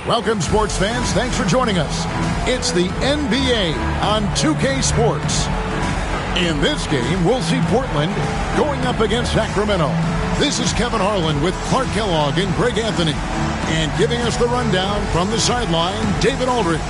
Welcome, sports fans. Thanks for joining us. It's the NBA on 2K Sports. In this game, we'll see Portland going up against Sacramento. This is Kevin Harlan with Clark Kellogg and Greg Anthony. And giving us the rundown from the sideline, David Aldridge.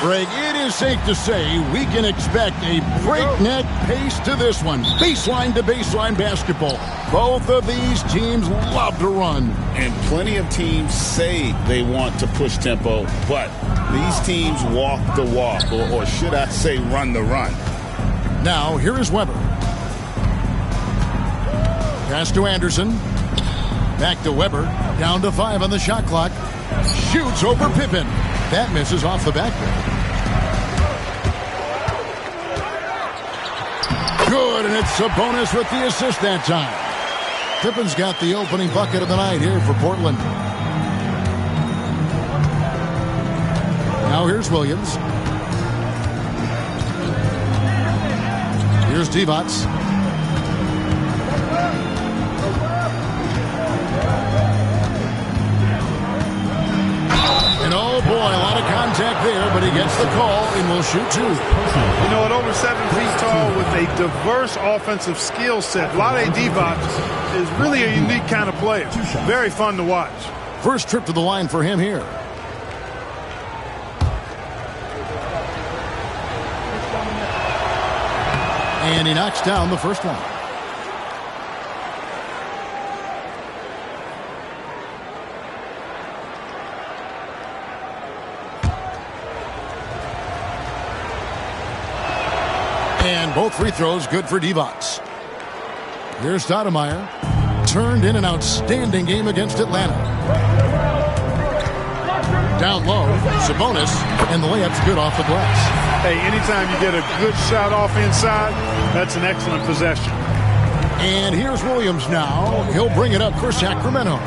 Greg, it is safe to say we can expect a breakneck pace to this one. Baseline to baseline basketball. Both of these teams love to run. And plenty of teams say they want to push tempo, but these teams walk the walk, or should I say run the run. Now, here is Weber. Pass to Anderson. Back to Weber. Down to 5 on the shot clock. Shoots over Pippen. That misses off the backboard. Good, and it's Sabonis with the assist that time. Pippen's got the opening bucket of the night here for Portland. Now here's Williams. Here's Divac. And oh boy, a lot of contact there, but he gets the call and will shoot two. You know, at over 7 feet tall with a diverse offensive skill set, Vlade Divac is really a unique kind of player. Very fun to watch. First trip to the line for him here. And he knocks down the first one. And both free throws good for Divac. Here's Stoudemire. Turned in an outstanding game against Atlanta. Down low, Sabonis, and the layup's good off the glass. Hey, anytime you get a good shot off inside, that's an excellent possession. And here's Williams now. He'll bring it up for Sacramento.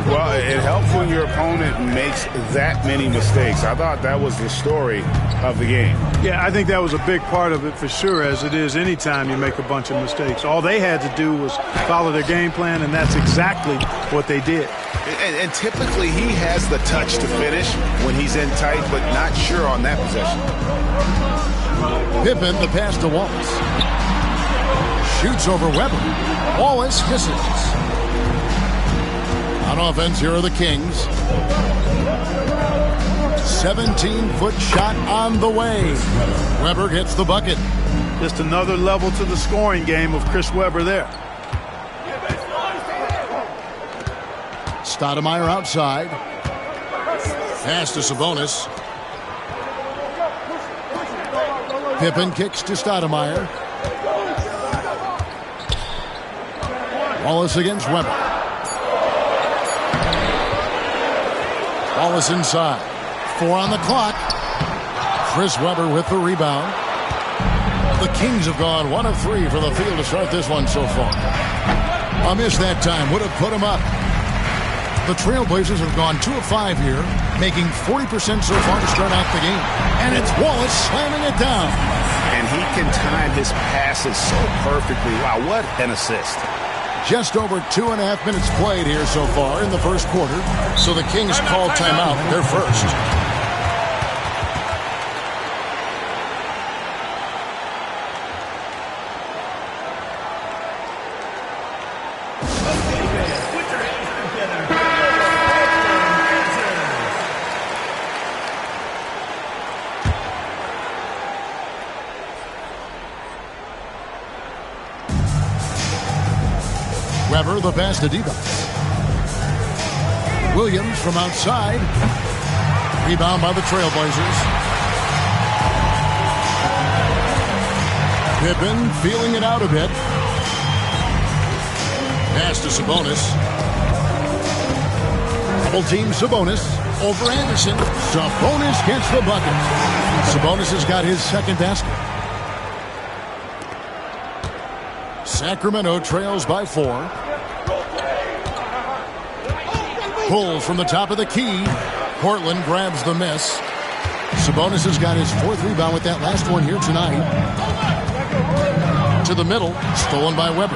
Well, it helps when your opponent makes that many mistakes. I thought that was the story of the game. Yeah, I think that was a big part of it for sure, as it is anytime you make a bunch of mistakes. All they had to do was follow their game plan, and that's exactly what they did. And typically he has the touch to finish when he's in tight, but not sure on that possession. Pippen, the pass to Wallace. Shoots over Weber. Wallace misses. On offense, here are the Kings. 17-foot shot on the way. Weber gets the bucket. Just another level to the scoring game of Chris Weber there. Stoudemire outside. Pass to Sabonis. Pippen kicks to Stoudemire. Wallace against Weber. Wallace inside. 4 on the clock. Chris Weber with the rebound. The Kings have gone 1 of 3 from the field to start this one so far. A miss that time would have put him up. The Trailblazers have gone 2 of 5 here, making 40% so far to start out the game. And it's Wallace slamming it down. And he can time his passes so perfectly. Wow, what an assist. Just over 2.5 minutes played here so far in the first quarter. So the Kings call timeout. They're first. Weber, the pass to Divac. Williams from outside. Rebound by the Trailblazers. Pippen feeling it out a bit. Pass to Sabonis. Double team Sabonis over Anderson. Sabonis gets the bucket. Sabonis has got his second basket. Sacramento trails by 4. Pull from the top of the key. Portland grabs the miss. Sabonis has got his 4th rebound with that last one here tonight. To the middle, stolen by Weber.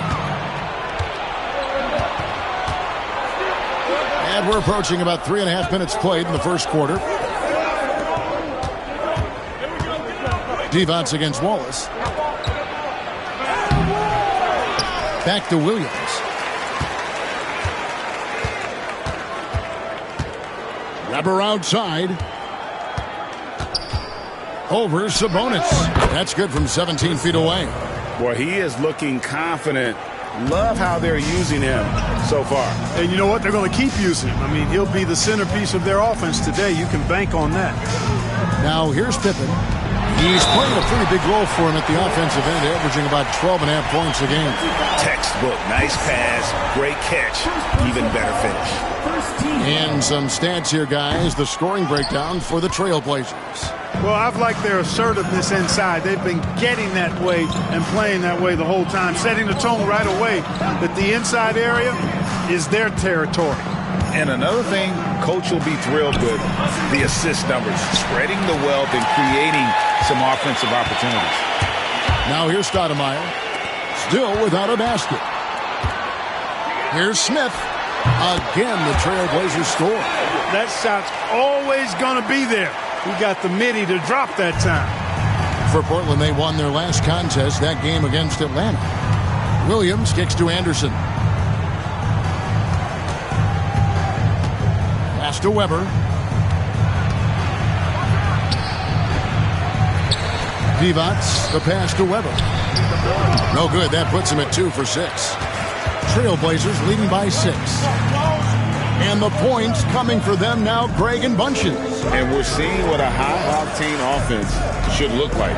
And we're approaching about 3.5 minutes played in the first quarter. Divac against Wallace. Back to Williams. Weber outside. Over Sabonis. That's good from 17 feet away. Boy, he is looking confident. Love how they're using him so far. And you know what? They're going to keep using him. I mean, he'll be the centerpiece of their offense today. You can bank on that. Now here's Pippen. He's playing a pretty big role for him at the offensive end, averaging about 12.5 points a game. Textbook. Nice pass. Great catch. Even better finish. And some stats here, guys. The scoring breakdown for the Trailblazers. Well, I've liked their assertiveness inside. They've been getting that way and playing that way the whole time, setting the tone right away that the inside area is their territory. And another thing Coach will be thrilled with, the assist numbers, spreading the wealth and creating some offensive opportunities. Now here's Stoudemire, still without a basket. Here's Smith. Again, the Trailblazers score. That shot's always going to be there. He got the midi to drop that time. For Portland, they won their last contest, that game against Atlanta. Williams kicks to Anderson. Pass to Weber. Divac, the pass to Weber. No good. That puts him at 2 for 6. Trailblazers leading by 6. And the points coming for them now, Greg and Bunches. And we're seeing what a high-octane offense should look like.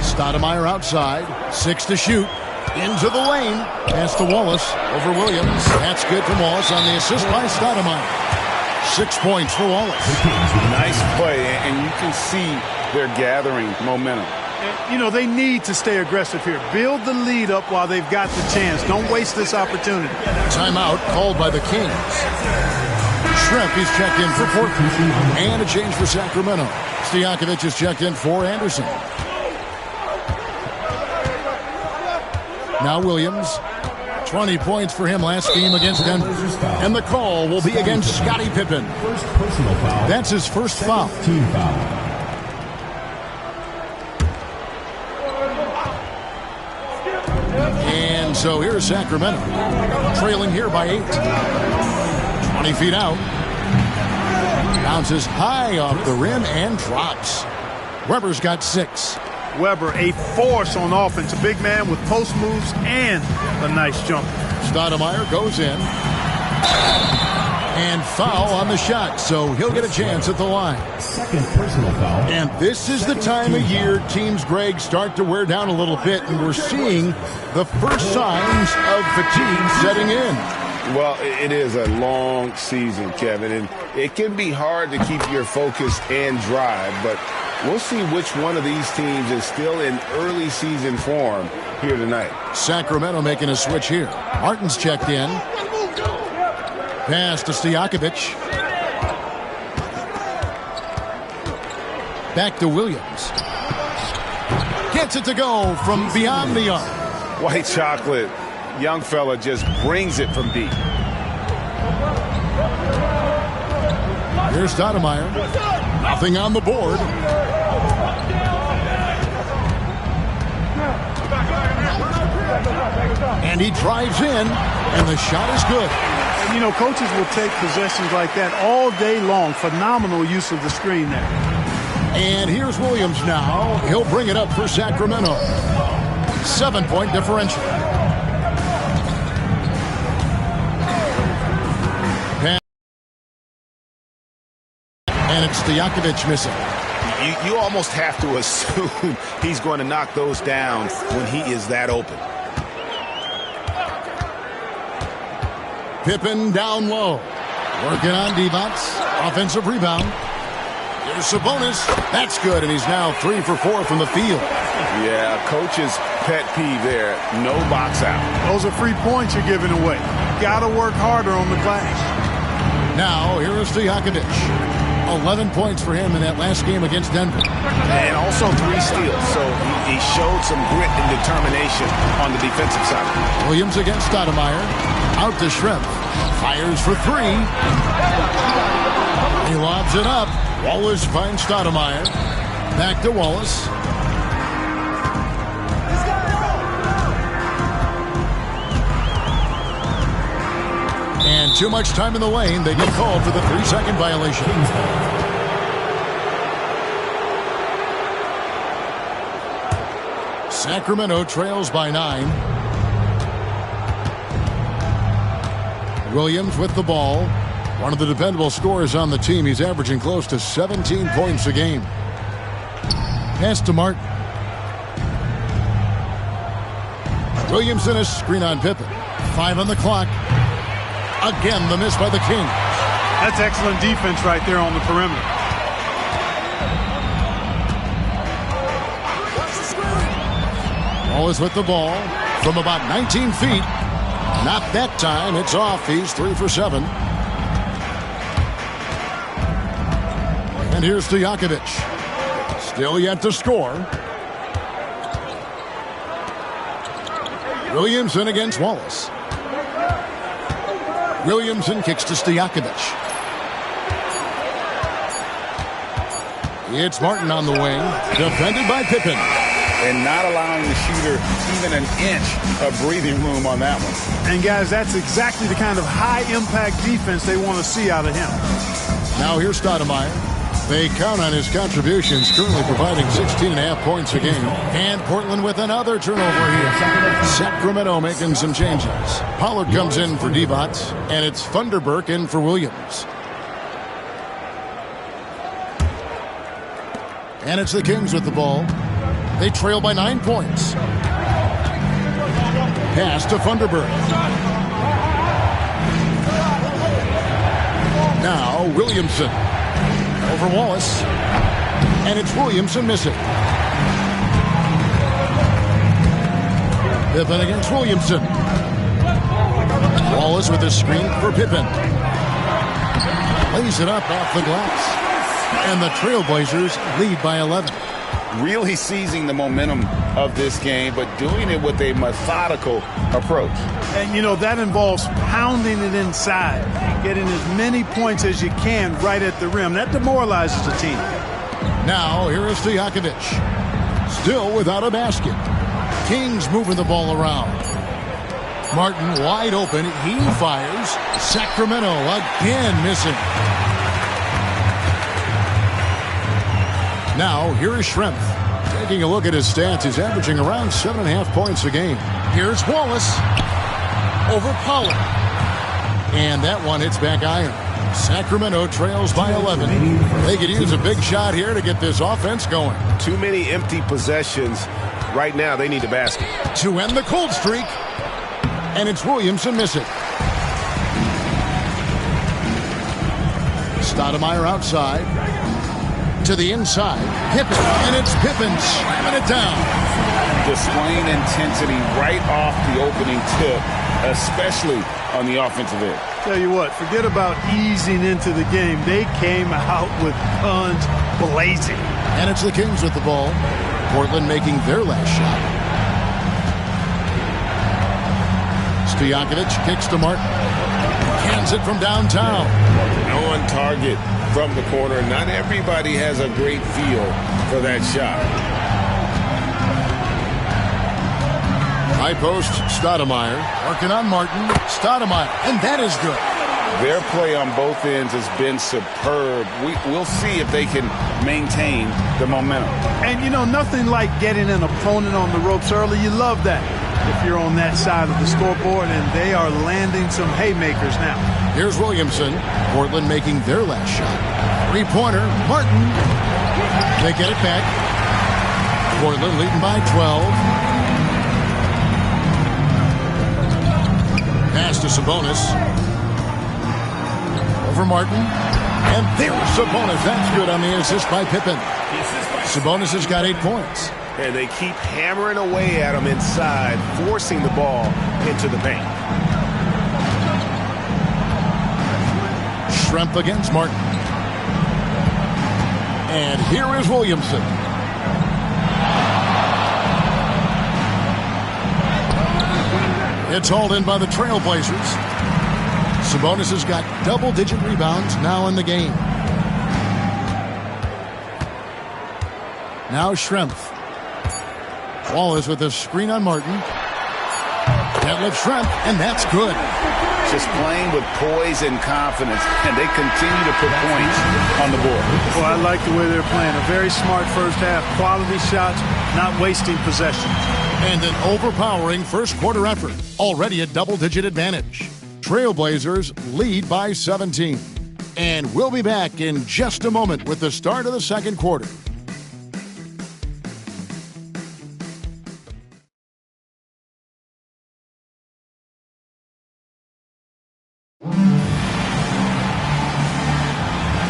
Stoudemire outside. 6 to shoot. Into the lane. Pass to Wallace. Over Williams. That's good from Wallace on the assist by Stoudemire. 6 points for Wallace. Nice play, and you can see they're gathering momentum. You know, they need to stay aggressive here. Build the lead up while they've got the chance. Don't waste this opportunity. Timeout called by the Kings. Schrempf is checked in for Portland. And a change for Sacramento. Stojakovic is checked in for Anderson. Now Williams. 20 points for him last game against Denver. And the call will be against Scottie Pippen. That's his first foul. Team foul. And so here's Sacramento, trailing here by 8. 20 feet out. Bounces high off the rim and drops. Weber's got 6. Weber, a force on offense. A big man with post moves and a nice jump. Stoudemire goes in. And foul on the shot, so he'll get a chance at the line. Second personal foul. And this is the time of year teams, Greg, start to wear down a little bit, and we're seeing the first signs of fatigue setting in. Well, it is a long season, Kevin, and it can be hard to keep your focus and drive, but we'll see which one of these teams is still in early season form here tonight. Sacramento making a switch here. Martin's checked in. Pass to Stojakovic. Back to Williams. Gets it to go from beyond the arc. White chocolate. Young fella just brings it from deep. Here's Stoudemire. Nothing on the board. And he drives in, and the shot is good. And, you know, coaches will take possessions like that all day long. Phenomenal use of the screen there. And here's Williams now. He'll bring it up for Sacramento. 7-point differential. And it's Stojakovic missing. You almost have to assume he's going to knock those down when he is that open. Pippen down low. Working on Divac. Offensive rebound. Here's Sabonis. That's good, and he's now 3 for 4 from the field. Yeah, coach's pet peeve there. No box out. Those are free points you're giving away. Got to work harder on the glass. Now, here is Stojakovic. 11 points for him in that last game against Denver. And also 3 steals, so he showed some grit and determination on the defensive side. Williams against Stoudemire. Out to Schrempf. Fires for 3. He lobs it up. Wallace finds Stoudemire. Back to Wallace. And too much time in the lane. They get called for the 3-second violation. Sacramento trails by 9. Williams with the ball. One of the dependable scorers on the team. He's averaging close to 17 points a game. Pass to Martin. Williamson a screen on Pippen. 5 on the clock. Again, the miss by the King. That's excellent defense right there on the perimeter. Wallace with the ball from about 19 feet. Not that time. It's off. He's 3 for 7. And here's Stojakovic. Still yet to score. Williamson against Wallace. Williamson kicks to Stojakovic. It's Martin on the wing. Defended by Pippen. And not allowing the shooter even an inch of breathing room on that one. And, guys, that's exactly the kind of high-impact defense they want to see out of him. Now here's Stoudemire. They count on his contributions, currently providing 16.5 points a game. And Portland with another turnover here. Sacramento making some changes. Pollard comes in for Divac, and it's Thunderberg in for Williams. And it's the Kings with the ball. They trail by 9 points. Pass to Thunderberg. Now Williamson. Over Wallace. And it's Williamson missing. Pippen against Williamson. Wallace with a screen for Pippen. Lays it up off the glass. And the Trailblazers lead by 11. Really seizing the momentum of this game, but doing it with a methodical approach. And, you know, that involves pounding it inside, getting as many points as you can right at the rim. That demoralizes the team. Now, here is Stojakovic. Still without a basket. Kings moving the ball around. Martin wide open. He fires. Sacramento again missing. Now, here is Schrempf. Taking a look at his stats, he's averaging around 7.5 points a game. Here's Wallace. Over Pollard. And that one hits back iron. Sacramento trails by 11. They could use a big shot here to get this offense going. Too many empty possessions. Right now, they need a basket. To end the cold streak. And it's Williamson missing. Stoudemire outside. To the inside. Pippen. And it's Pippen slamming it down. Displaying intensity right off the opening tip, especially on the offensive end. Tell you what, forget about easing into the game. They came out with guns blazing. And it's the Kings with the ball. Portland making their last shot. Stojakovic kicks to Martin. Cans it from downtown. No on target from the corner. Not everybody has a great feel for that shot. High post, Stoudemire. Working on Martin. Stoudemire. And that is good. Their play on both ends has been superb. We'll see if they can maintain the momentum. And, you know, nothing like getting an opponent on the ropes early. You love that if you're on that side of the scoreboard, and they are landing some haymakers now. Here's Williamson. Portland making their last shot. Three-pointer. Martin. They get it back. Portland leading by 12. Pass to Sabonis. Over Martin. And there's Sabonis. That's good on the assist by Pippen. Sabonis has got 8 points. And they keep hammering away at him inside, forcing the ball into the paint. Schrempf against Martin. And here is Williamson. It's hauled in by the Trailblazers. Sabonis has got double-digit rebounds now in the game. Now Schrempf. Wallace with a screen on Martin. Detlef Schrempf, and that's good. Just playing with poise and confidence, and they continue to put points on the board. Well, I like the way they're playing. A very smart first half. Quality shots, not wasting possessions. And an overpowering first quarter effort. Already a double-digit advantage. Trailblazers lead by 17. And we'll be back in just a moment with the start of the second quarter.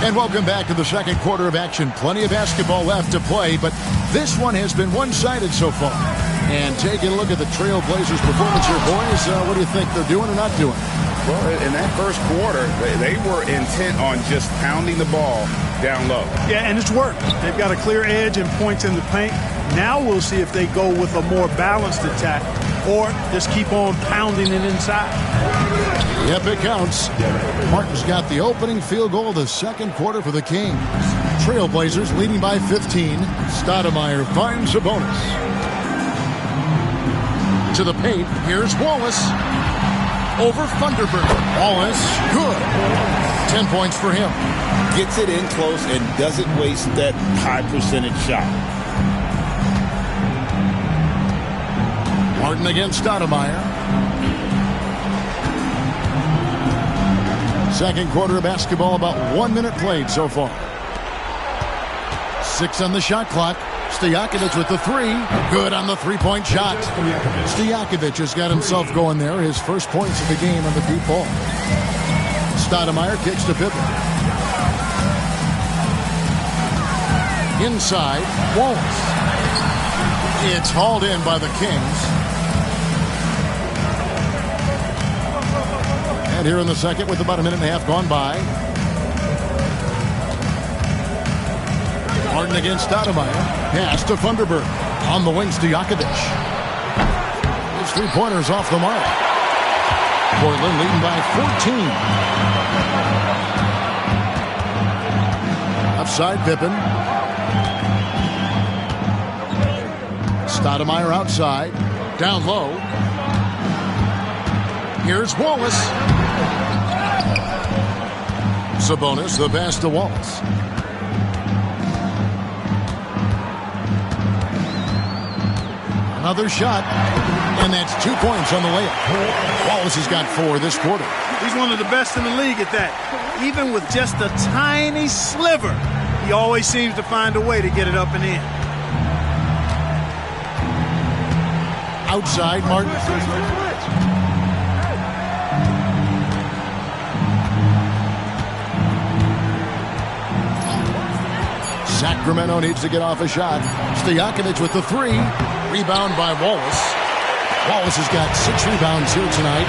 And welcome back to the second quarter of action. Plenty of basketball left to play, but this one has been one-sided so far. And taking a look at the Trailblazers' performance here, boys, what do you think they're doing or not doing? Well, in that first quarter, they were intent on just pounding the ball down low. Yeah, and it's worked. They've got a clear edge and points in the paint. Now we'll see if they go with a more balanced attack or just keep on pounding it inside. Yep, it counts. Martin's got the opening field goal of the second quarter for the Kings. Trailblazers leading by 15. Stoudemire finds Sabonis. To the paint, here's Wallace. Over Thunderbird. Wallace, good. 10 points for him. Gets it in close and doesn't waste that high percentage shot. Martin against Stoudemire. Second quarter of basketball, about 1 minute played so far. 6 on the shot clock. Stojakovic with the 3. Good on the three-point shot. Stojakovic has got himself going there. His first points of the game on the deep ball. Stoudemire kicks to Pippen. Inside, Wallace. It's hauled in by the Kings. And here in the second with about a minute and a half gone by. Martin against Stoudemire. Pass to Thunderbird. On the wing, Stojakovic. His three-pointers off the mark. Portland leading by 14. Outside Pippen. Stoudemire outside. Down low. Here's Wallace. Sabonis, the pass to Wallace. Another shot, and that's 2 points on the layup. Wallace has got 4 this quarter. He's one of the best in the league at that. Even with just a tiny sliver, he always seems to find a way to get it up and in. Outside, Martin. Sacramento needs to get off a shot. Stojakovic with the 3. Rebound by Wallace. Wallace has got 6 rebounds here tonight.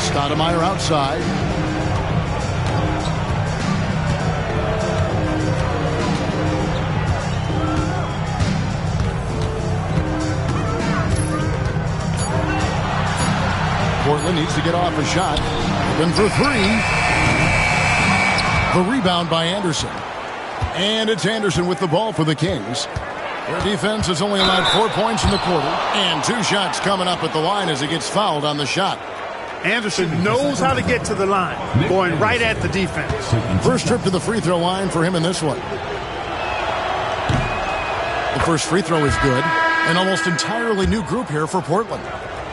Stoudemire outside. Portland needs to get off a shot. Open for 3. The rebound by Anderson. And it's Anderson with the ball for the Kings. Their defense has only allowed 4 points in the quarter. And 2 shots coming up at the line as he gets fouled on the shot. Anderson knows how to get to the line, going right at the defense. First trip to the free throw line for him in this one. The first free throw is good. An almost entirely new group here for Portland.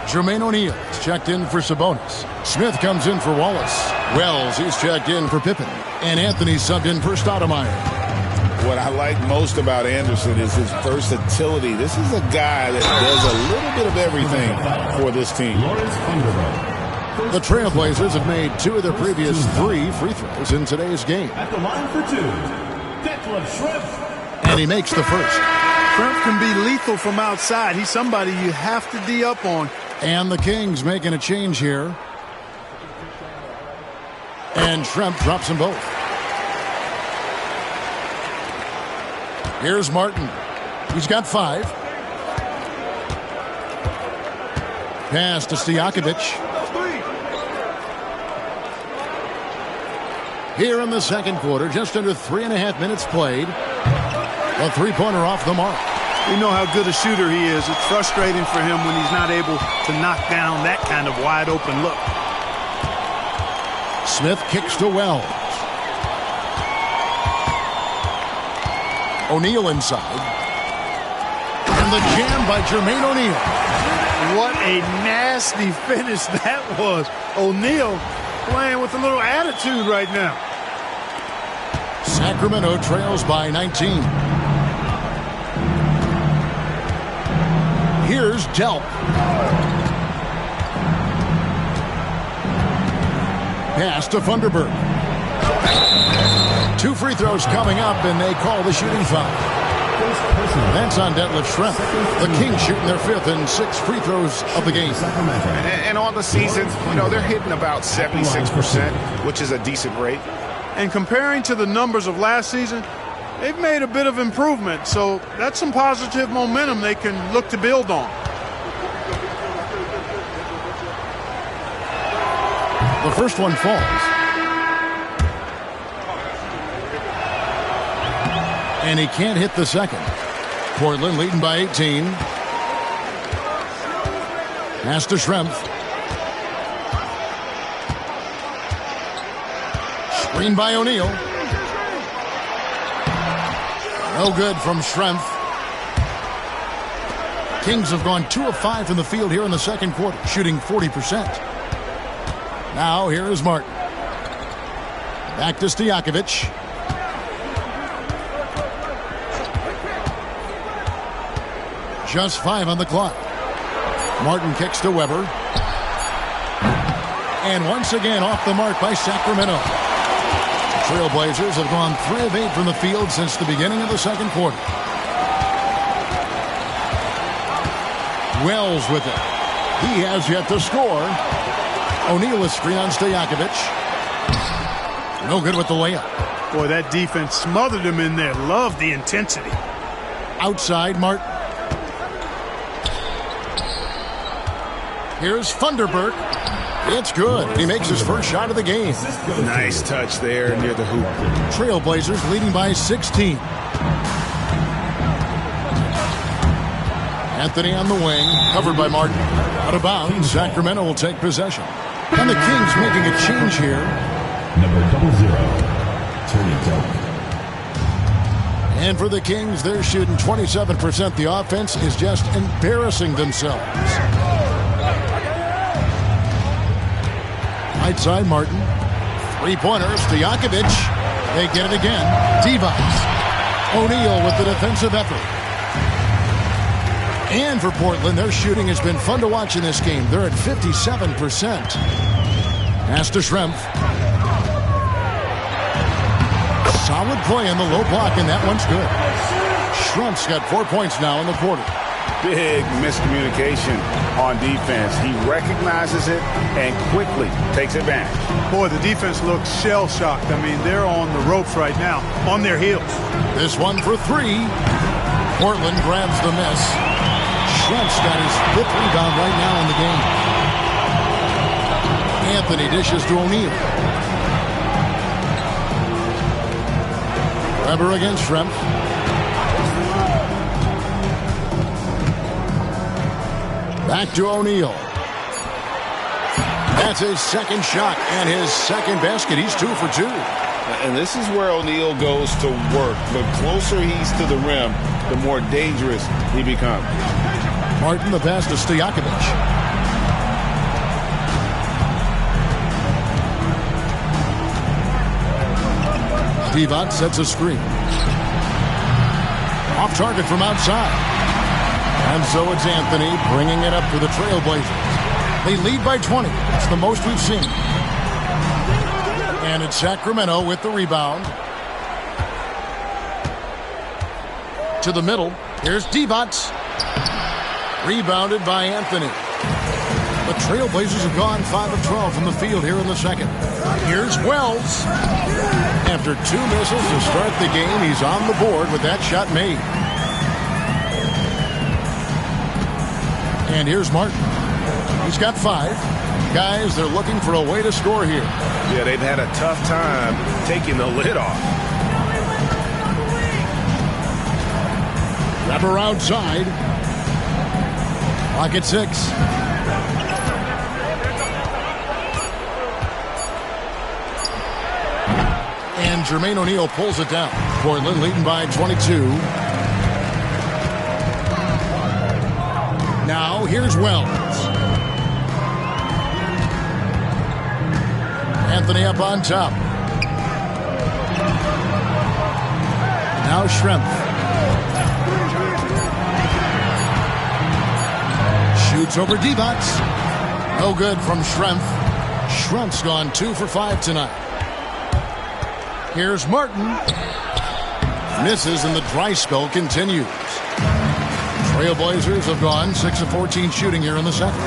Jermaine O'Neal is checked in for Sabonis. Smith comes in for Wallace. Wells, he's checked in for Pippen. And Anthony subbed in for Stoudemire. What I like most about Anderson is his versatility. This is a guy that does a little bit of everything for this team. The Trailblazers have made 2 of their previous 3 free throws in today's game. At the line for 2, Detlef Schrempf. And he makes the first. Schrempf can be lethal from outside. He's somebody you have to D up on. And the Kings making a change here. And Schrempf drops them both. Here's Martin. He's got 5. Pass to Stojakovic. Here in the second quarter, just under 3.5 minutes played. A three-pointer off the mark. We know how good a shooter he is. It's frustrating for him when he's not able to knock down that kind of wide-open look. Smith kicks to Wells. O'Neal inside. And the jam by Jermaine O'Neal. What a nasty finish that was. O'Neal playing with a little attitude right now. Sacramento trails by 19. Here's Delp. Pass to Funderburg. 2 free throws coming up, and they call the shooting foul. That's on Detlef Schrempf. The Kings shooting their 5th and 6th free throws of the game. And on the season, they're hitting about 76%, which is a decent rate. And comparing to the numbers of last season, they've made a bit of improvement. So that's some positive momentum they can look to build on. The first one falls. And he can't hit the second. Portland leading by 18. Pass to Schrempf. Screen by O'Neal. No good from Schrempf. Kings have gone 2 of 5 from the field here in the second quarter, shooting 40%. Now here is Martin. Back to Stojakovic. Just 5 on the clock. Martin kicks to Weber. And once again off the mark by Sacramento. Trailblazers have gone 3 of 8 from the field since the beginning of the second quarter. Wells with it. He has yet to score. O'Neal is screen on Stojakovic. No good with the layup. Boy, that defense smothered him in there. Love the intensity. Outside Martin. Here's Funderburg. It's good. He makes his first shot of the game. Nice touch there near the hoop. Trailblazers leading by 16. Anthony on the wing, covered by Martin. Out of bounds, Sacramento will take possession. And the Kings making a change here. Number 00, Tony Delp. And for the Kings, they're shooting 27%. The offense is just embarrassing themselves. Right side, Martin. Three-pointer, Stojakovic. They get it again. Divac. O'Neal with the defensive effort. And for Portland, their shooting has been fun to watch in this game. They're at 57%. Pass to Schrempf. Solid play in the low block, and that one's good. Schrempf's got 4 points now in the quarter. Big miscommunication on defense. He recognizes it and quickly takes advantage. Boy, the defense looks shell-shocked. I mean, they're on the ropes right now, on their heels. This one for 3. Portland grabs the miss. Schrempf's got his 5th rebound right now in the game. Anthony dishes to O'Neal. Weber against Schrempf. Back to O'Neal. That's his second shot and his second basket. He's 2 for 2. And this is where O'Neal goes to work. The closer he's to the rim, the more dangerous he becomes. Martin, the pass to Stojakovic. Divac sets a screen. Off target from outside. And so it's Anthony bringing it up for the Trailblazers. They lead by 20. It's the most we've seen. And it's Sacramento with the rebound. To the middle. Here's Divac. Rebounded by Anthony. The Trailblazers have gone 5 of 12 from the field here in the second. Here's Wells. After 2 misses to start the game, he's on the board with that shot made. And here's Martin. He's got 5. Guys, they're looking for a way to score here. Yeah, they've had a tough time taking the lid off. Weber outside. Clock at 6. And Jermaine O'Neal pulls it down. Portland leading by 22. Now here's Wells. Anthony up on top. Now Schrempf. Shoots over Divac. No good from Schrempf. Schrempf's gone 2 for 5 tonight. Here's Martin. Misses and the dry spell continues. Trailblazers have gone 6 of 14 shooting here in the second.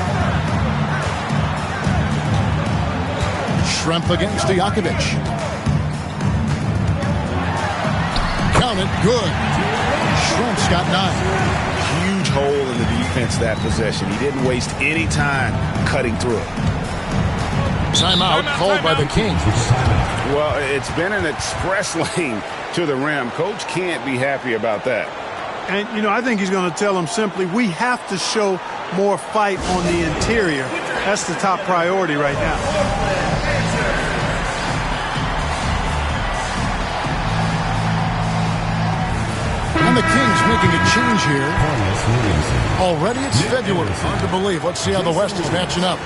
Schrempf against Stojakovic. Count it. Good. Schrempf's got 9. Huge hole in the defense that possession. He didn't waste any time cutting through it. Timeout called by the Kings. Well, it's been an express lane to the rim. Coach can't be happy about that. And, you know, I think he's going to tell them simply, we have to show more fight on the interior. That's the top priority right now. And the Kings making a change here. Already it's February. Hard to believe. Let's see how the West is matching up.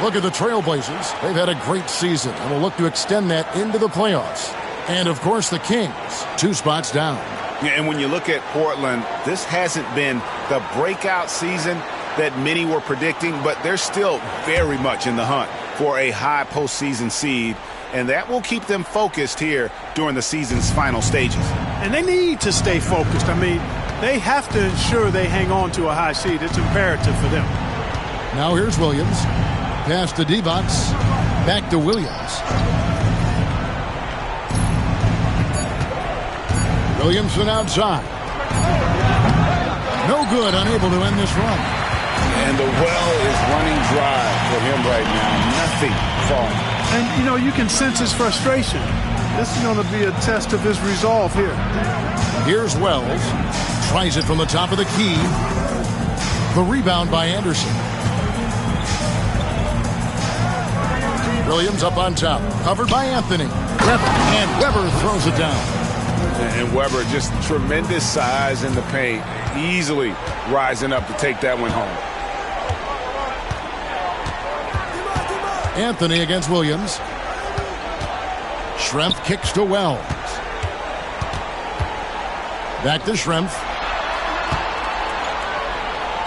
Look at the Trailblazers. They've had a great season and will look to extend that into the playoffs. And, of course, the Kings, 2 spots down. Yeah, and when you look at Portland, this hasn't been the breakout season that many were predicting, but they're still very much in the hunt for a high postseason seed, and that will keep them focused here during the season's final stages. And they need to stay focused. I mean, they have to ensure they hang on to a high seed. It's imperative for them. Now here's Williams. Pass to Divac. Back to Williams. Williamson outside. No good, unable to end this run. And the well is running dry for him right now. Nothing falling. And, you know, you can sense his frustration. This is going to be a test of his resolve here. Here's Wells. Tries it from the top of the key. The rebound by Anderson. Williams up on top. Covered by Anthony. Weber. And Weber throws it down. And Weber, just tremendous size in the paint. Easily rising up to take that one home. Anthony against Williams. Schrempf kicks to Wells. Back to Schrempf.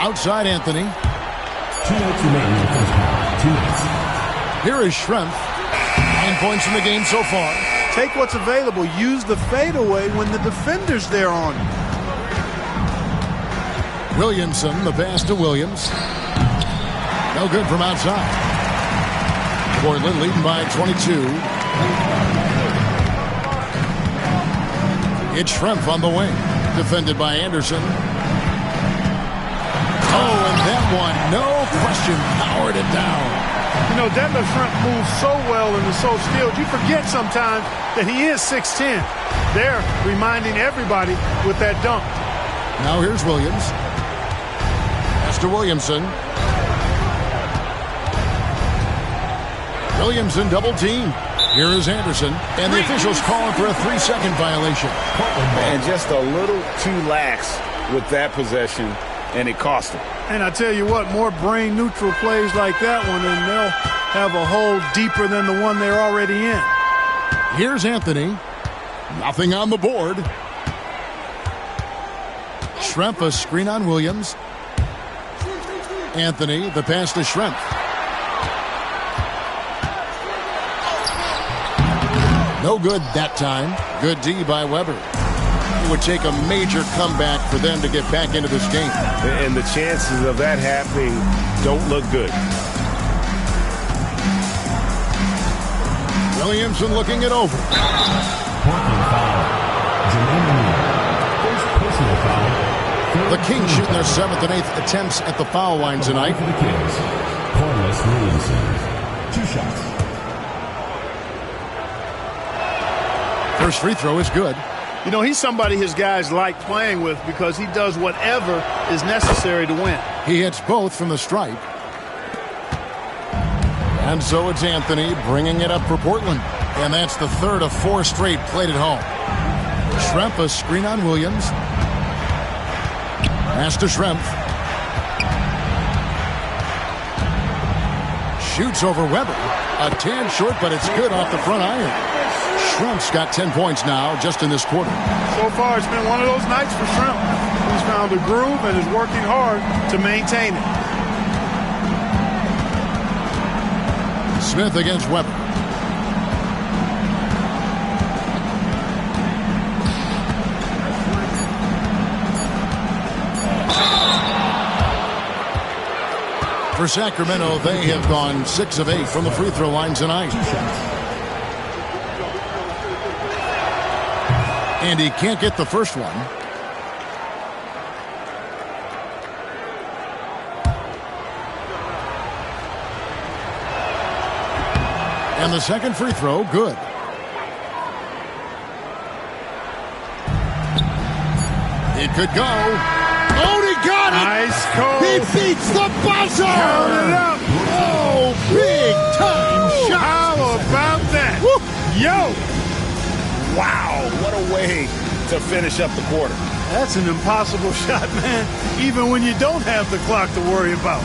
Outside Anthony. 2 minutes remaining in the first half. 2 minutes. Here is Schrempf. 9 points in the game so far. Take what's available. Use the fadeaway when the defender's there on you. Williamson, the pass to Williams. No good from outside. Portland leading by 22. It's Schrempf on the wing. Defended by Anderson. Oh, and that one, no question, powered it down. You know, Detlef Schrempf moves so well and is so skilled. You forget sometimes that he is 6'10". They're reminding everybody with that dunk. Now here's Williams. Pass to Williamson. Williamson double team. Here is Anderson. And the officials calling for a 3-second violation. And just a little too lax with that possession, and it cost him. And I tell you what, more brain-neutral plays like that one, and they'll have a hole deeper than the one they're already in. Here's Anthony. Nothing on the board. Schrempf, a screen on Williams. Anthony, the pass to Schrempf. No good that time. Good D by Weber. It would take a major comeback for them to get back into this game. And the chances of that happening don't look good. Williamson looking it over. Portland foul. Jermaine O'Neal. First personal foul. The Kings shooting their 7th and 8th attempts at the foul line tonight. For the Kings, Corliss Williamson. 2 shots. First free throw is good. You know, he's somebody his guys like playing with because he does whatever is necessary to win. He hits both from the stripe. And so it's Anthony bringing it up for Portland. And that's the 3rd of 4 straight played at home. Schrempf a screen on Williams. Pass to Schrempf. Shoots over Weber. A tad short, but it's good off the front iron. Schrempf's got 10 points now just in this quarter. So far, it's been one of those nights for Schrempf. He's found a groove and is working hard to maintain it. Smith against Weber. For Sacramento, they have gone 6 of 8 from the free throw line tonight. And he can't get the first one. And the second free throw, good. It could go. Oh, he got it! Nice call. He beats the buzzer! Count it up. Oh, big time shot! How about that? Woo. Yo! Wow, what a way to finish up the quarter. That's an impossible shot, man, even when you don't have the clock to worry about.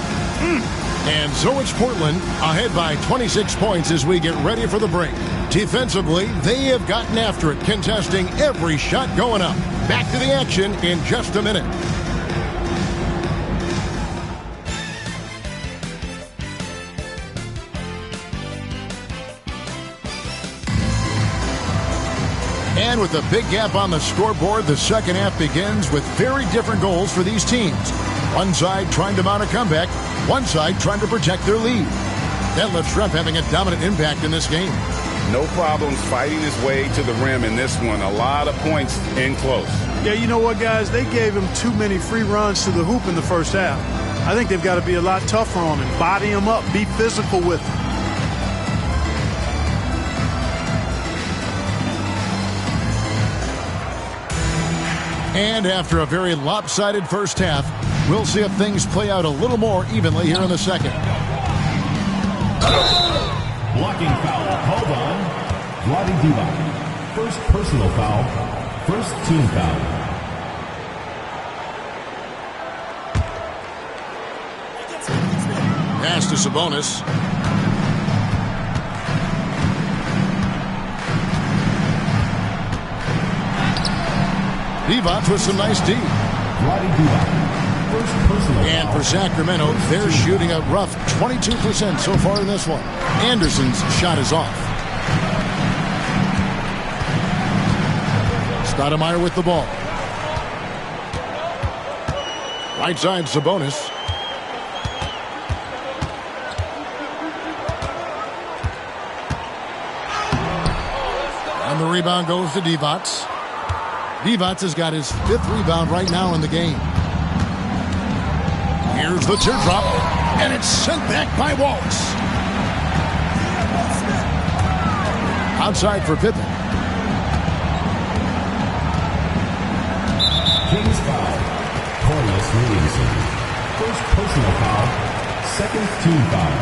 And so it's Portland ahead by 26 points as we get ready for the break. Defensively, they have gotten after it, contesting every shot going up. Back to the action in just a minute. And with a big gap on the scoreboard, the second half begins with very different goals for these teams. One side trying to mount a comeback, one side trying to protect their lead. Detlef Schrempf having a dominant impact in this game. No problems fighting his way to the rim in this one. A lot of points in close. Yeah, you know what, guys? They gave him too many free runs to the hoop in the first half. I think they've got to be a lot tougher on him, body him up, be physical with him. And after a very lopsided first half, we'll see if things play out a little more evenly here in the second. Blocking foul called on Vlade Divac. First personal foul. First team foul. Pass to Sabonis. Divac with some nice D. Vlade Divac. First personal And foul. for Sacramento, they're shooting a rough 22% so far in this one. Anderson's shot is off. Stoudemire with the ball. Right side, Sabonis. And the rebound goes to Divac. Divac has got his 5th rebound right now in the game. Here's the teardrop, and it's sent back by Waltz. Outside for Pippen. Kings foul. Corliss Williamson. First personal foul. Second team foul.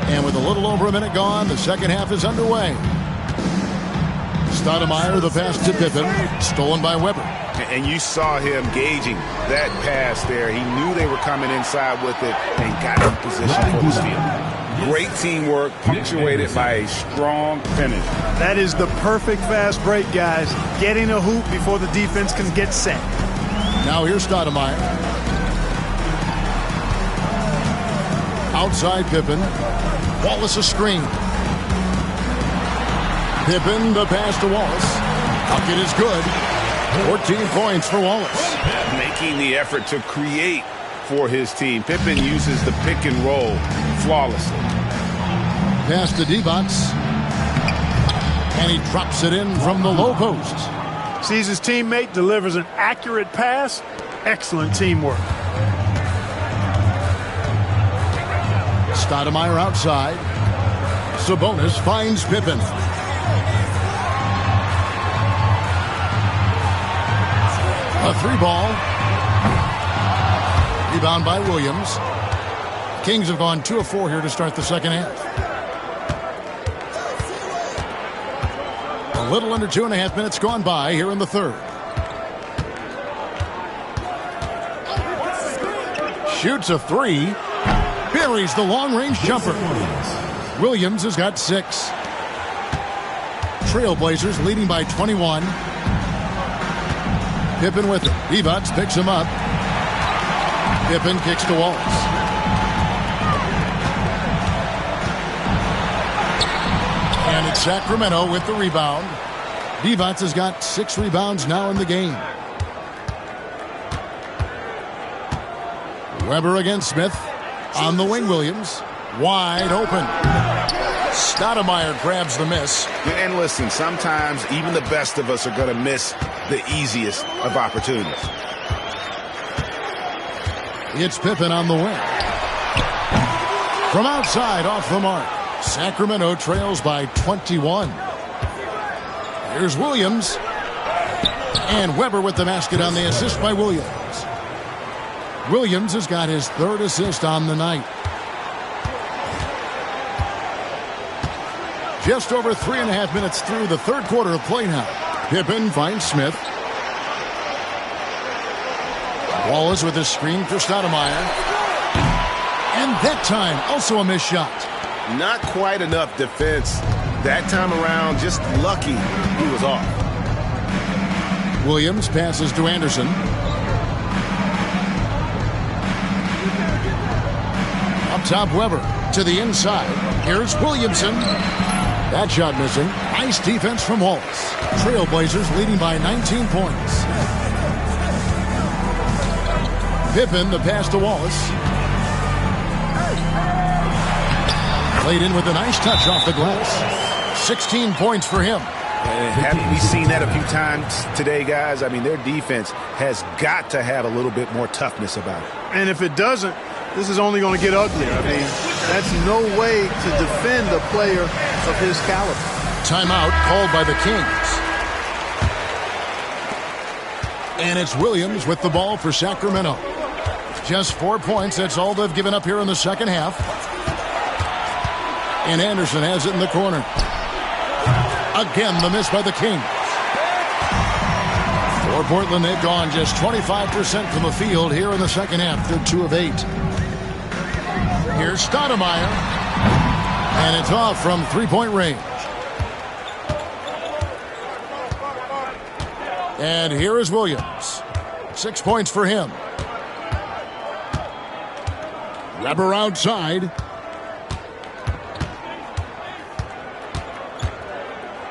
And with a little over a minute gone, the second half is underway. Stoudemire, the pass to Pippen, stolen by Weber. And you saw him gauging that pass there. He knew they were coming inside with it and got in position for the steal. Great teamwork, punctuated by a strong finish. That is the perfect fast break, guys. Getting a hoop before the defense can get set. Now here's Stoudemire. Outside Pippen. Wallace a screen. Pippen the pass to Wallace. Bucket is good. 14 points for Wallace. Making the effort to create for his team. Pippen uses the pick and roll flawlessly. Pass to Divac. And he drops it in from the low post. Sees his teammate, delivers an accurate pass. Excellent teamwork. Stoudemire outside. Sabonis finds Pippen. A 3-ball. Rebound by Williams. Kings have gone 2 of 4 here to start the second half. A little under 2.5 minutes gone by here in the third. Shoots a 3. Buries the long-range jumper. Williams has got 6. Trailblazers leading by 21. Pippen with it. Divac picks him up. Pippen kicks to Wallace. And it's Sacramento with the rebound. Divac has got 6 rebounds now in the game. Weber against Smith. On the wing, Williams. Wide open. Stoudemire grabs the miss. And listen, sometimes even the best of us are going to miss the easiest of opportunities. It's Pippen on the wing. From outside, off the mark. Sacramento trails by 21. Here's Williams. And Weber with the basket on the assist by Williams. Williams has got his 3rd assist on the night. Just over 3.5 minutes through the third quarter of play now. Pippen finds Smith. Wallace with a screen for Stoudemire. And that time, also a missed shot. Not quite enough defense. That time around, just lucky he was off. Williams passes to Anderson. Up top, Weber to the inside. Here's Williamson. That shot missing. Nice defense from Wallace. Trailblazers leading by 19 points. Pippen, the pass to Wallace. Played in with a nice touch off the glass. 16 points for him. Haven't we seen that a few times today, guys? I mean, their defense has got to have a little bit more toughness about it. And if it doesn't, this is only going to get uglier. I mean, that's no way to defend a player of his caliber. Timeout called by the Kings. And it's Williams with the ball for Sacramento. Just 4 points. That's all they've given up here in the second half. And Anderson has it in the corner. Again, the miss by the Kings. For Portland, they've gone just 25% from the field here in the second half. They're 2 of 8. Here's Stoudemire. And it's off from 3-point range. And here is Williams. 6 points for him. Weber outside.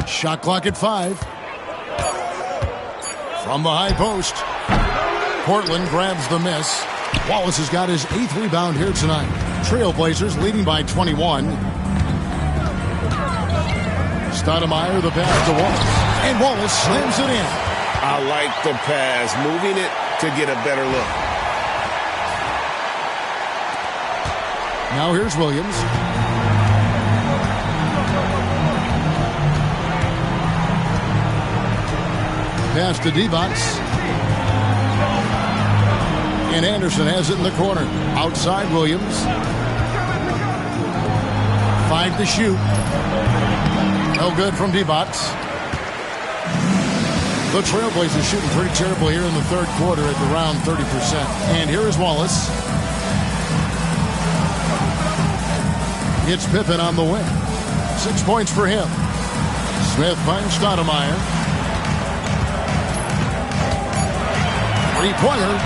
Shot clock at 5. From the high post. Portland grabs the miss. Wallace has got his 8th rebound here tonight. Trailblazers leading by 21. Stoudemire the pass to Wallace. And Wallace slams it in. I like the pass, moving it to get a better look. Now here's Williams. Pass to Divac. And Anderson has it in the corner. Outside Williams. 5 to shoot. No good from Divac. The Trailblazers shooting pretty terrible here in the third quarter at around 30%. And here is Wallace. It's Pippen on the wing. 6 points for him. Smith finds Stoudemire. Three-pointer.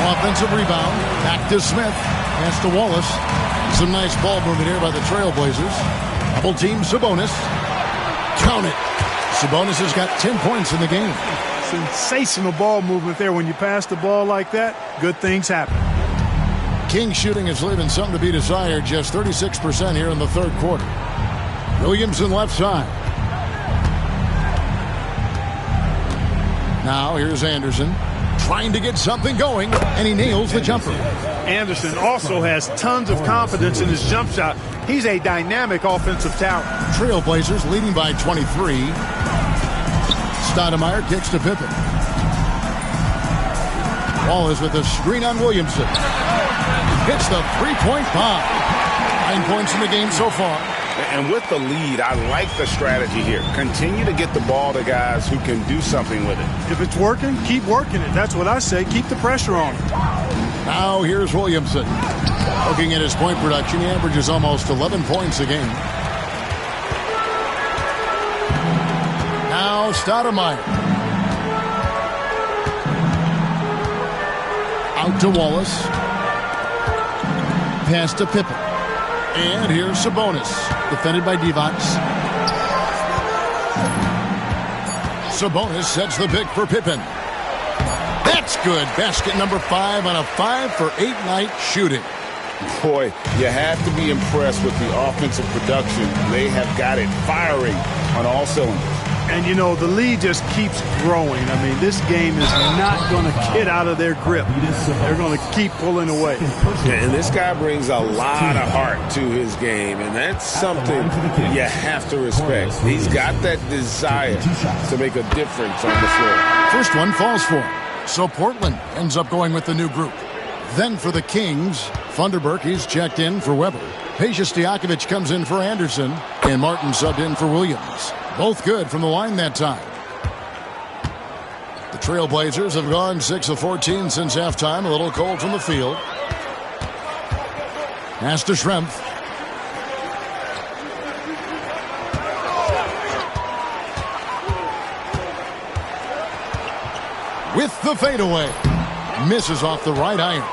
Offensive rebound. Back to Smith. Pass to Wallace. Some nice ball movement here by the Trailblazers. Double team Sabonis. Count it. Sabonis has got 10 points in the game. Sensational ball movement there. When you pass the ball like that, good things happen. Kings shooting is leaving something to be desired. Just 36% here in the third quarter. Williamson left side. Now here's Anderson trying to get something going, and he nails the jumper. Anderson also has tons of confidence in his jump shot. He's a dynamic offensive talent. Trailblazers leading by 23. Stoudemire kicks to Pippen. Wallace with a screen on Williamson. Hits the three-point bomb. 9 points in the game so far. And with the lead, I like the strategy here. Continue to get the ball to guys who can do something with it. If it's working, keep working it. That's what I say. Keep the pressure on it. Now here's Williamson. Looking at his point production, he averages almost 11 points a game. Now Stoudemire. Out to Wallace. Pass to Pippen. And here's Sabonis. Defended by Divac. Sabonis sets the pick for Pippen. That's good. Basket number 5 on a 5-for-8 night shooting. Boy, you have to be impressed with the offensive production. They have got it firing on all cylinders. And, you know, the lead just keeps growing. I mean, this game is not going to get out of their grip. They're going to keep pulling away. And this guy brings a lot of heart to his game, and that's something you have to respect. He's got that desire to make a difference on the floor. First one falls for him. So Portland ends up going with the new group. Then for the Kings, Funderburk, he's checked in for Weber. Peja Stojakovic comes in for Anderson, and Martin subbed in for Williams. Both good from the line that time. The Trailblazers have gone 6 of 14 since halftime. A little cold from the field. Pass to Schrempf. With the fadeaway. Misses off the right iron.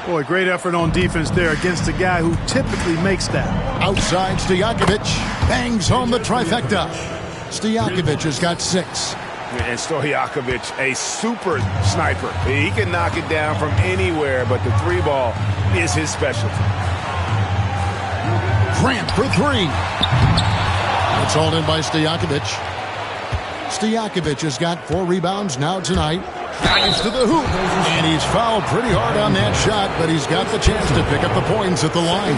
Boy, great effort on defense there against a guy who typically makes that. Outside, Stojakovic bangs home the trifecta. Stojakovic has got 6. And Stojakovic, a super sniper. He can knock it down from anywhere, but the 3-ball is his specialty. Grant for 3. It's hauled in by Stojakovic. Stojakovic has got 4 rebounds now tonight. Drives to the hoop, and he's fouled pretty hard on that shot, but he's got the chance to pick up the points at the line.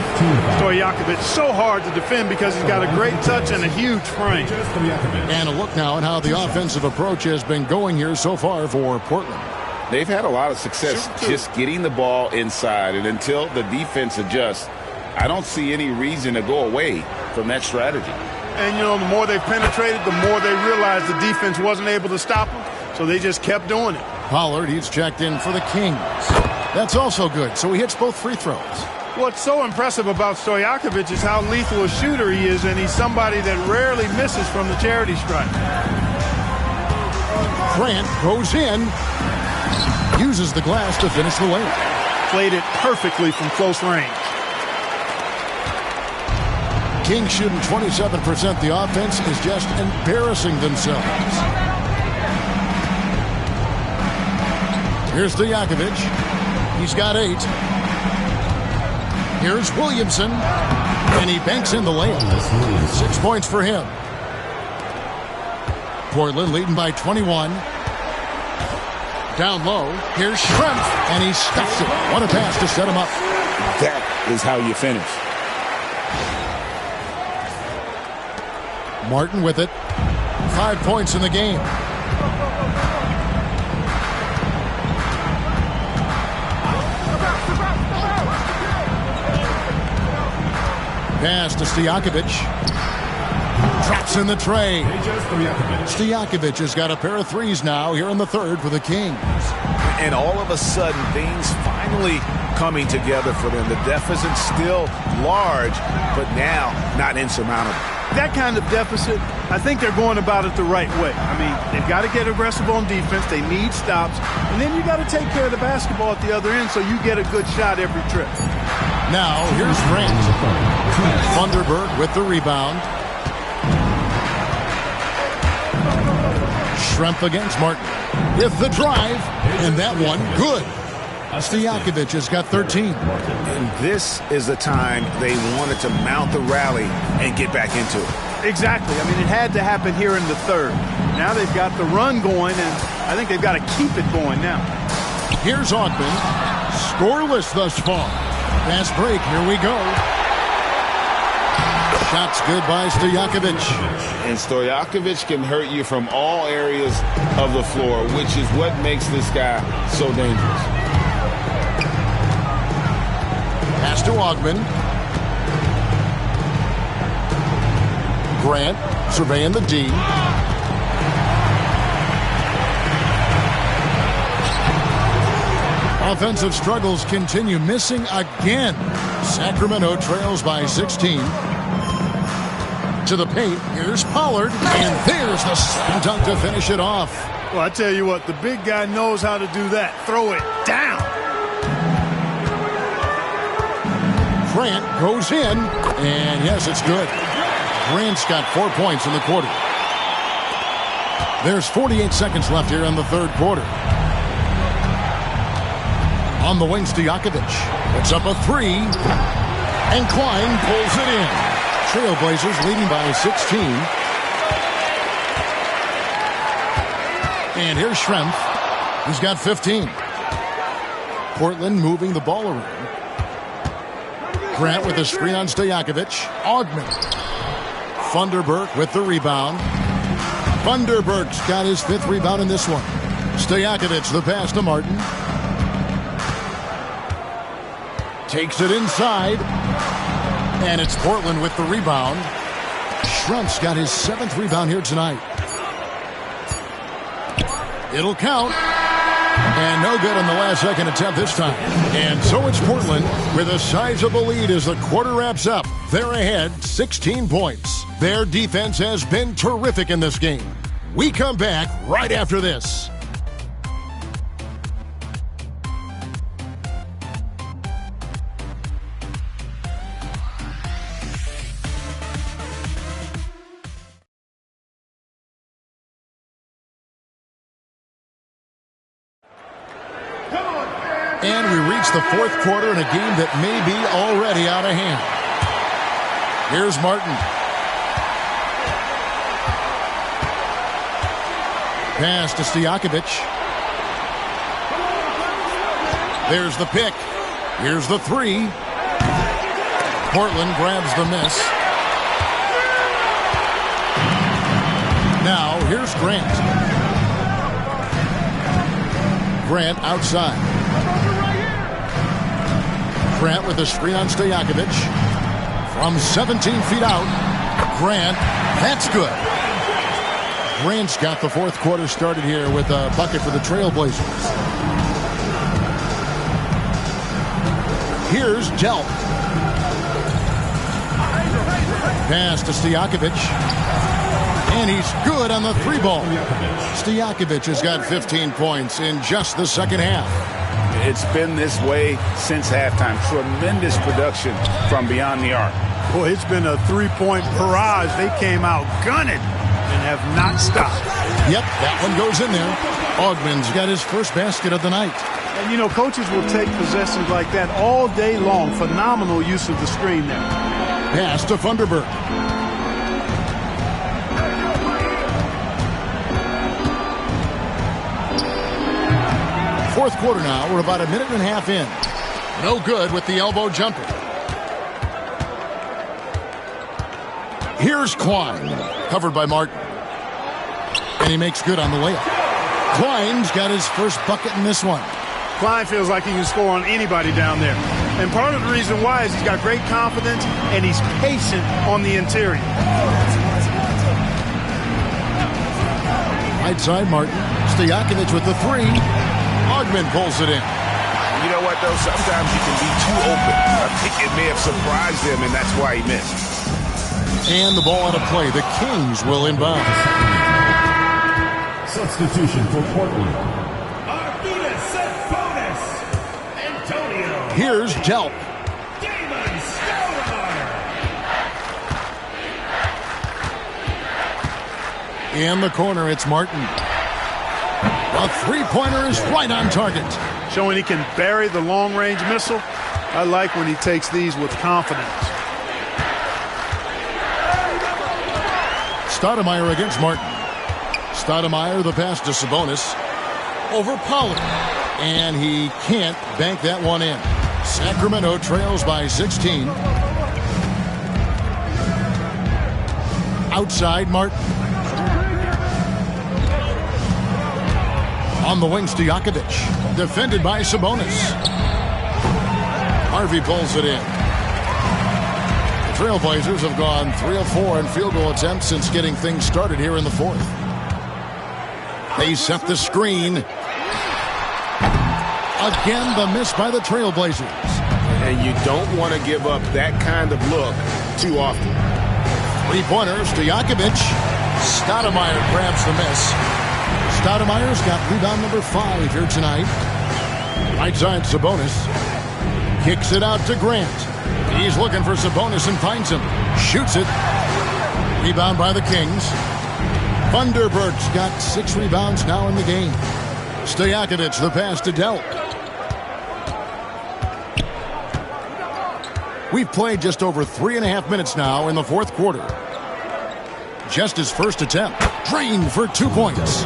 Stojakovic so hard to defend because he's got a great touch and a huge frame. And a look now at how the offensive approach has been going here so far for Portland. They've had a lot of success just getting the ball inside, and until the defense adjusts, I don't see any reason to go away from that strategy. And, you know, the more they've penetrated, the more they realized the defense wasn't able to stop them, so they just kept doing it. Pollard, he's checked in for the Kings. That's also good, so he hits both free throws. What's so impressive about Stojakovic is how lethal a shooter he is, and he's somebody that rarely misses from the charity stripe. Grant goes in, uses the glass to finish the layup. Played it perfectly from close range. Kings shooting 27%. The offense is just embarrassing themselves. Here's Stojakovic. He's got 8. Here's Williamson. And he banks in the layup. 6 points for him. Portland leading by 21. Down low. Here's Schrempf. And he stuffs it. What a pass to set him up. That is how you finish. Martin with it. 5 points in the game. Pass to Stojakovic. Drops in the tray. Stojakovic has got a pair of threes now here in the third for the Kings. And all of a sudden, things finally coming together for them. The deficit's still large, but now not insurmountable. That kind of deficit, I think they're going about it the right way. I mean, they've got to get aggressive on defense. They need stops. And then you got to take care of the basketball at the other end so you get a good shot every trip. Now, here's Grant. Thunderbird with the rebound. Schrempf against Martin with the drive, and that one good. Stojakovic has got 13. And this is the time they wanted to mount the rally and get back into it. Exactly. I mean, it had to happen here in the third. Now they've got the run going, and I think they've got to keep it going now. Here's Augman. Scoreless thus far. Fast break. Here we go. Shots good by Stojakovic. And Stojakovic can hurt you from all areas of the floor, which is what makes this guy so dangerous. Pass to Augman. Grant surveying the D. Offensive struggles continue, missing again. Sacramento trails by 16. To the paint, here's Pollard, and there's the slam dunk to finish it off. Well, I tell you what, the big guy knows how to do that. Throw it down. Grant goes in, and yes, it's good. Grant's got 4 points in the quarter. There's 48 seconds left here in the third quarter. On the wing, Stojakovic puts up a three, and Klein pulls it in. Trailblazers leading by 16. And here's Schrempf, who's got 15. Portland moving the ball around. Grant with the screen on Stojakovic. Augman. Thunderbird with the rebound. Thunderbird's got his 5th rebound in this one. Stojakovic the pass to Martin. Takes it inside. And it's Portland with the rebound. Schrempf's got his 7th rebound here tonight. It'll count. And no good on the last second attempt this time. And so it's Portland with a sizable lead as the quarter wraps up. They're ahead 16 points. Their defense has been terrific in this game. We come back right after this. And we reach the fourth quarter in a game that may be already out of hand. Here's Martin. Pass to Stojakovic. There's the pick. Here's the three. Portland grabs the miss. Now, here's Grant. Grant outside. Grant with the screen on Stojakovic. From 17 feet out. Grant, that's good. Grant's got the fourth quarter started here with a bucket for the Trailblazers. Here's Delp. Pass to Stojakovic. And he's good on the three ball. Stojakovic has got 15 points in just the second half. It's been this way since halftime. Tremendous production from beyond the arc. Boy, it's been a three-point barrage. They came out gunning and have not stopped. Yep, that one goes in there. Augman's got his first basket of the night. And, you know, coaches will take possessions like that all day long. Phenomenal use of the screen there. Pass to Thunderbird. Fourth quarter now. We're about a minute and a half in. No good with the elbow jumper. Here's Klein, covered by Martin. And he makes good on the layup. Klein's got his first bucket in this one. Klein feels like he can score on anybody down there. And part of the reason why is he's got great confidence and he's patient on the interior. Right side, Martin. Stojakovic with the three. Augman pulls it in. You know what, though? Sometimes you can be too open. I think it may have surprised him, and that's why he missed. And the ball out of play. The Kings will inbound. Substitution for Portland. Here's Delp. In the corner, it's Martin. A three-pointer is right on target. Showing he can bury the long-range missile. I like when he takes these with confidence. Stoudemire against Martin. Stoudemire, the pass to Sabonis. Over Pollard. And he can't bank that one in. Sacramento trails by 16. Outside, Martin. On the wing, Stojakovic. Defended by Sabonis. Harvey pulls it in. The Trailblazers have gone 3 of 4 in field goal attempts since getting things started here in the fourth. They set the screen. Again, the miss by the Trailblazers. And you don't want to give up that kind of look too often. Three-pointer, Stojakovic. Stoudemire grabs the miss. Stoudemire's got rebound number 5 here tonight. Right side, Sabonis. Kicks it out to Grant. He's looking for Sabonis and finds him. Shoots it. Rebound by the Kings. Vanderberg's got 6 rebounds now in the game. Stojakovic, the pass to Delk. We've played just over 3.5 minutes now in the fourth quarter. Just his first attempt. Drained for 2 points.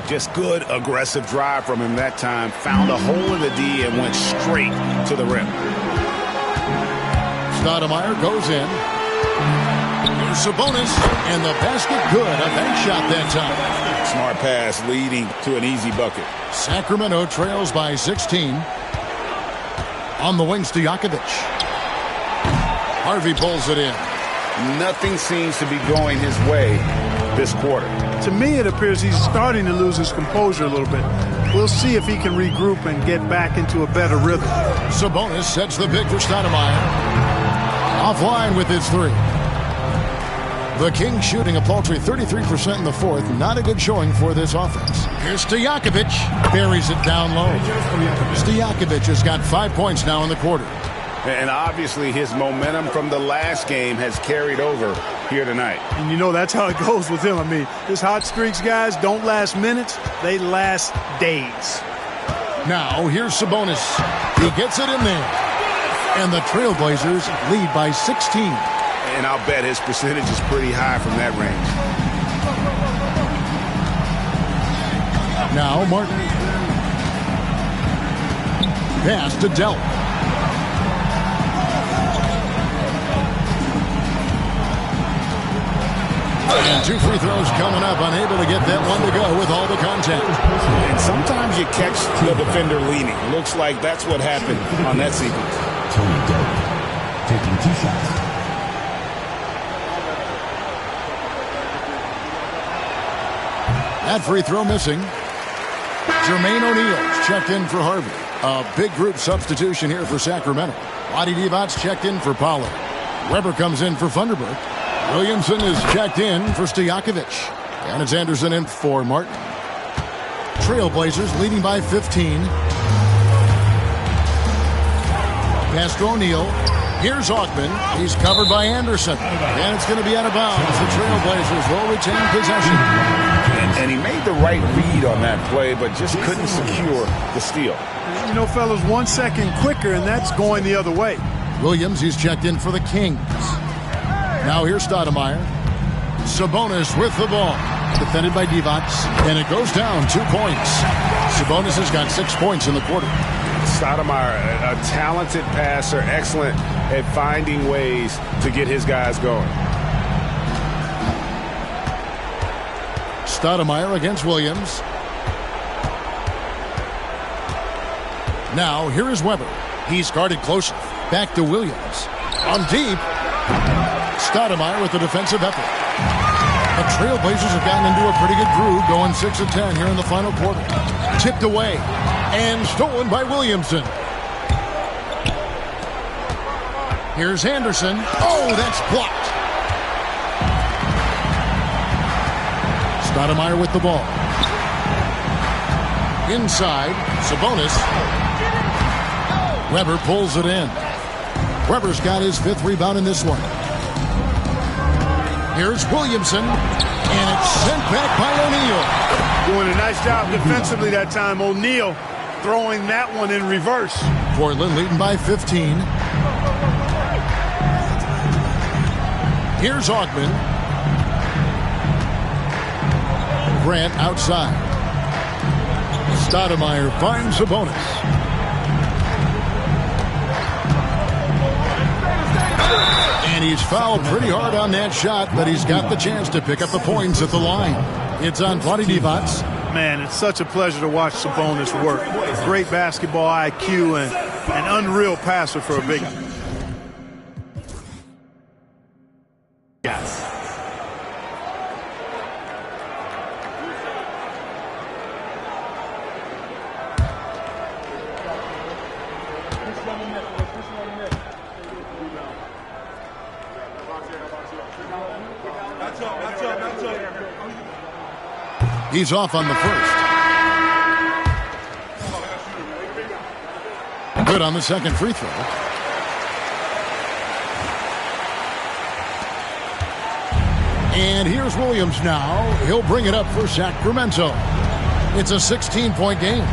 Just good, aggressive drive from him that time. Found a hole in the D and went straight to the rim. Stoudemire goes in. Here's Sabonis, and the basket good. A bank shot that time. Smart pass leading to an easy bucket. Sacramento trails by 16. On the wing, Stojakovic. Harvey pulls it in. Nothing seems to be going his way this quarter. To me, it appears he's starting to lose his composure a little bit. We'll see if he can regroup and get back into a better rhythm. Sabonis sets the pick for Stoudemire. Offline with his 3. The Kings shooting a paltry 33% in the fourth. Not a good showing for this offense. Here's Stojakovic. Buries it down low. Stojakovic has got 5 points now in the quarter. And obviously his momentum from the last game has carried over here tonight. And you know that's how it goes with him. I mean, his hot streaks, guys, don't last minutes. They last days. Now, here's Sabonis. He gets it in there. And the Trailblazers lead by 16. And I'll bet his percentage is pretty high from that range. Now, Martin. Pass to Delk. And 2 free throws coming up. Unable to get that one to go with all the contact. And sometimes you catch the defender leaning. Looks like that's what happened on that sequence. Tony Delk taking 2 shots. That free throw missing. Jermaine O'Neal's checked in for Harvey. A big group substitution here for Sacramento. Vlade Divac's checked in for Pollard. Weber comes in for Vanderberg. Williamson is checked in for Stojakovic. And it's Anderson in for Martin. Trailblazers leading by 15. Pass to O'Neal. Here's Augman. He's covered by Anderson. And it's going to be out of bounds. The Trailblazers will retain possession. And he made the right read on that play, but just couldn't secure the steal. You know, fellas, 1 second quicker, and that's going the other way. Williams, he's checked in for the Kings. Now here's Stoudemire. Sabonis with the ball. Defended by Divac. And it goes down 2 points. Sabonis has got 6 points in the quarter. Stoudemire, a talented passer, excellent at finding ways to get his guys going. Stoudemire against Williams. Now here is Weber. He's guarded closely. Back to Williams. On deep. Stoudemire with the defensive effort. The Trailblazers have gotten into a pretty good groove, going 6 of 10 here in the final quarter. Tipped away and stolen by Williamson. Here's Anderson. Oh, that's blocked. Stoudemire with the ball. Inside, Sabonis. Weber pulls it in. Weber's got his 5th rebound in this one. Here's Williamson. And it's sent back by O'Neal. Doing a nice job defensively that time. O'Neal throwing that one in reverse. Portland leading by 15. Here's Augman. Grant outside. Stoudemire finds Sabonis. And he's fouled pretty hard on that shot, but he's got the chance to pick up the points at the line. It's on Vlade Divac. Man, it's such a pleasure to watch Sabonis work. Great basketball IQ and an unreal passer for a big guy. He's off on the first. Good on the second free throw. And here's Williams now. He'll bring it up for Sacramento. It's a 16-point game.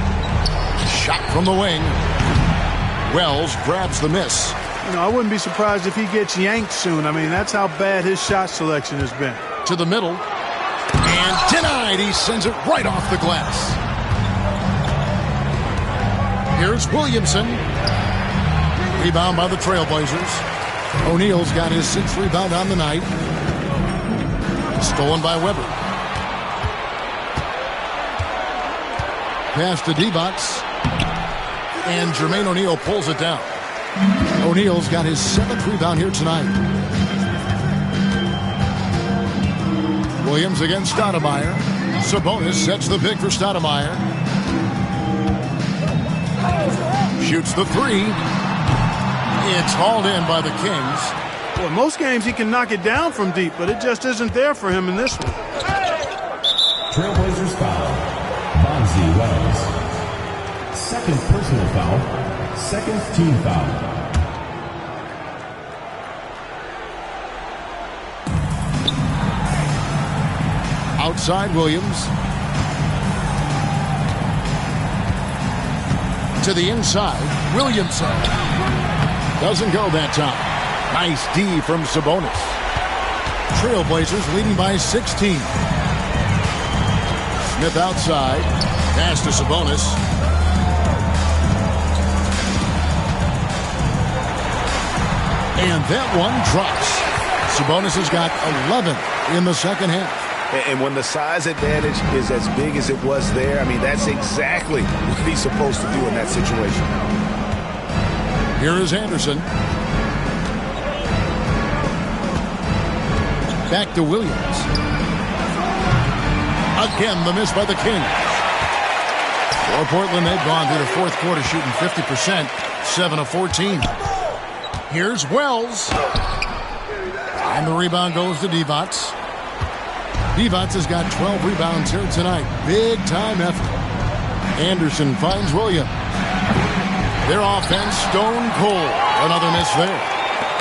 Shot from the wing. Wells grabs the miss. You know, I wouldn't be surprised if he gets yanked soon. I mean, that's how bad his shot selection has been. To the middle. And denied. He sends it right off the glass. Here's Williamson. Rebound by the Trailblazers. O'Neal's got his 6th rebound on the night. Stolen by Weber. Pass to Divac. And Jermaine O'Neal pulls it down. O'Neal's got his 7th rebound here tonight. Williams against Stoudemire. Sabonis sets the pick for Stoudemire. Shoots the three. It's hauled in by the Kings. Well, most games he can knock it down from deep, but it just isn't there for him in this one. Trailblazers foul. Bonzi Wells. 2nd personal foul. 2nd team foul. Outside Williams. To the inside. Williamson. Doesn't go that time. Nice D from Sabonis. Trailblazers leading by 16. Smith outside. Pass to Sabonis. And that one drops. Sabonis has got 11 in the second half. And when the size advantage is as big as it was there, I mean, that's exactly what he's supposed to do in that situation. Here is Anderson. Back to Williams. Again, the miss by the Kings. For Portland, they've gone through the fourth quarter shooting 50%, 7 of 14. Here's Wells. And the rebound goes to Divac. Divac has got 12 rebounds here tonight. Big time effort. Anderson finds Williams. Their offense stone cold. Another miss there.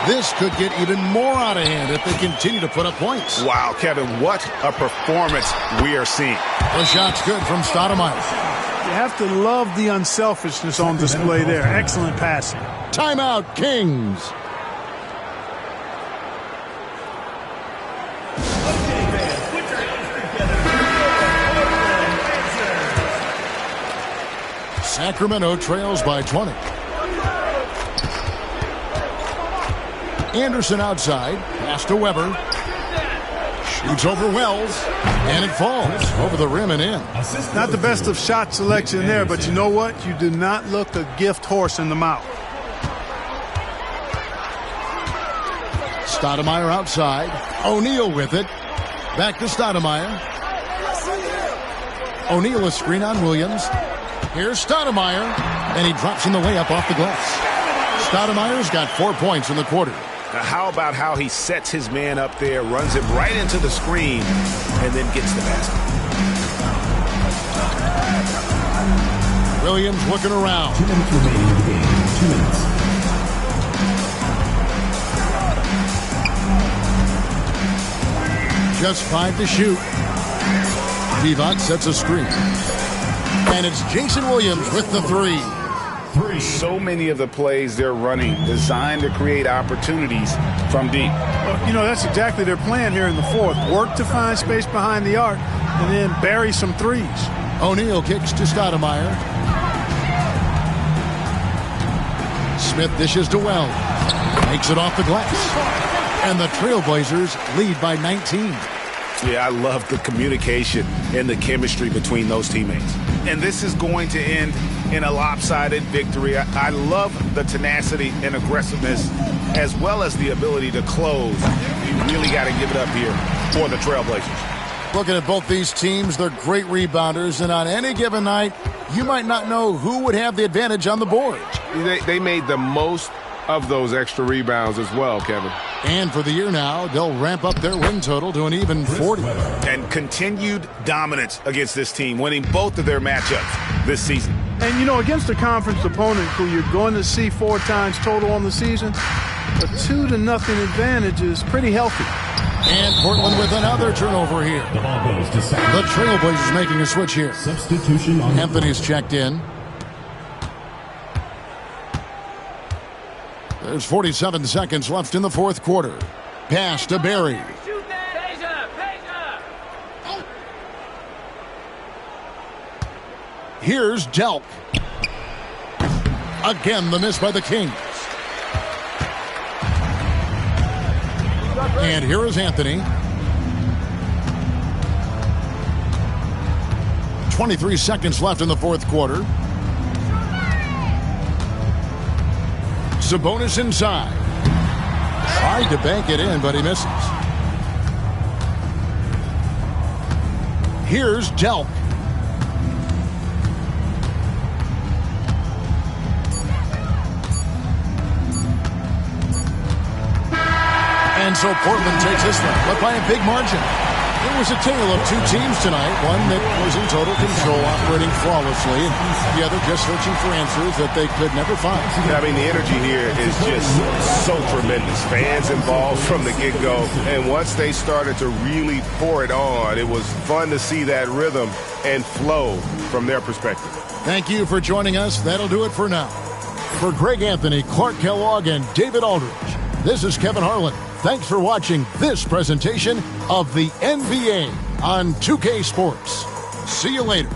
This could get even more out of hand if they continue to put up points. Wow, Kevin, what a performance we are seeing. The shot's good from Stoudemire. You have to love the unselfishness on display there. Excellent passing. Timeout, Kings. Sacramento trails by 20. Anderson outside. Pass to Weber. Shoots over Wells. And it falls over the rim and in. Not the best of shot selection there, but you know what? You do not look a gift horse in the mouth. Stoudemire outside. O'Neal with it. Back to Stoudemire. O'Neal a screen on Williams. Here's Stoudemire, and he drops in the layup off the glass. Stoudemire's got 4 points in the quarter. Now, how about how he sets his man up there, runs him right into the screen, and then gets the basket. Williams looking around. 2 minutes remaining in the game. 2 minutes. Just 5 to shoot. Divac sets a screen. And it's Jason Williams with the 3. So many of the plays they're running designed to create opportunities from deep. You know, that's exactly their plan here in the fourth. Work to find space behind the arc and then bury some threes. O'Neal kicks to Stoudemire. Smith dishes to Wells. Makes it off the glass. And the Trailblazers lead by 19. Yeah, I love the communication and the chemistry between those teammates. And this is going to end in a lopsided victory. I love the tenacity and aggressiveness as well as the ability to close. You really got to give it up here for the Trailblazers. Looking at both these teams, they're great rebounders, and on any given night, you might not know who would have the advantage on the board. They made the most of those extra rebounds as well, Kevin. And for the year now, they'll ramp up their win total to an even 40. And continued dominance against this team, winning both of their matchups this season. And, you know, against a conference opponent who you're going to see 4 times total on the season, a 2-0 advantage is pretty healthy. And Portland with another turnover here. The ball goes to Sacramento. The Trailblazers making a switch here. Substitution on Anthony's checked in. There's 47 seconds left in the fourth quarter. Pass to Barry. Here's Delk. Again, the miss by the Kings. And here is Anthony. 23 seconds left in the fourth quarter. Sabonis inside. Tried to bank it in, but he misses. Here's Delk. And so Portland takes this one, but by a big margin. It was a tale of 2 teams tonight. One that was in total control, operating flawlessly, and the other just searching for answers that they could never find. I mean, the energy here is just so tremendous. Fans involved from the get-go, and once they started to really pour it on, it was fun to see that rhythm and flow from their perspective. Thank you for joining us. That'll do it for now. For Greg Anthony, Clark Kellogg, and David Aldridge, this is Kevin Harlan. Thanks for watching this presentation of the NBA on 2K Sports. See you later.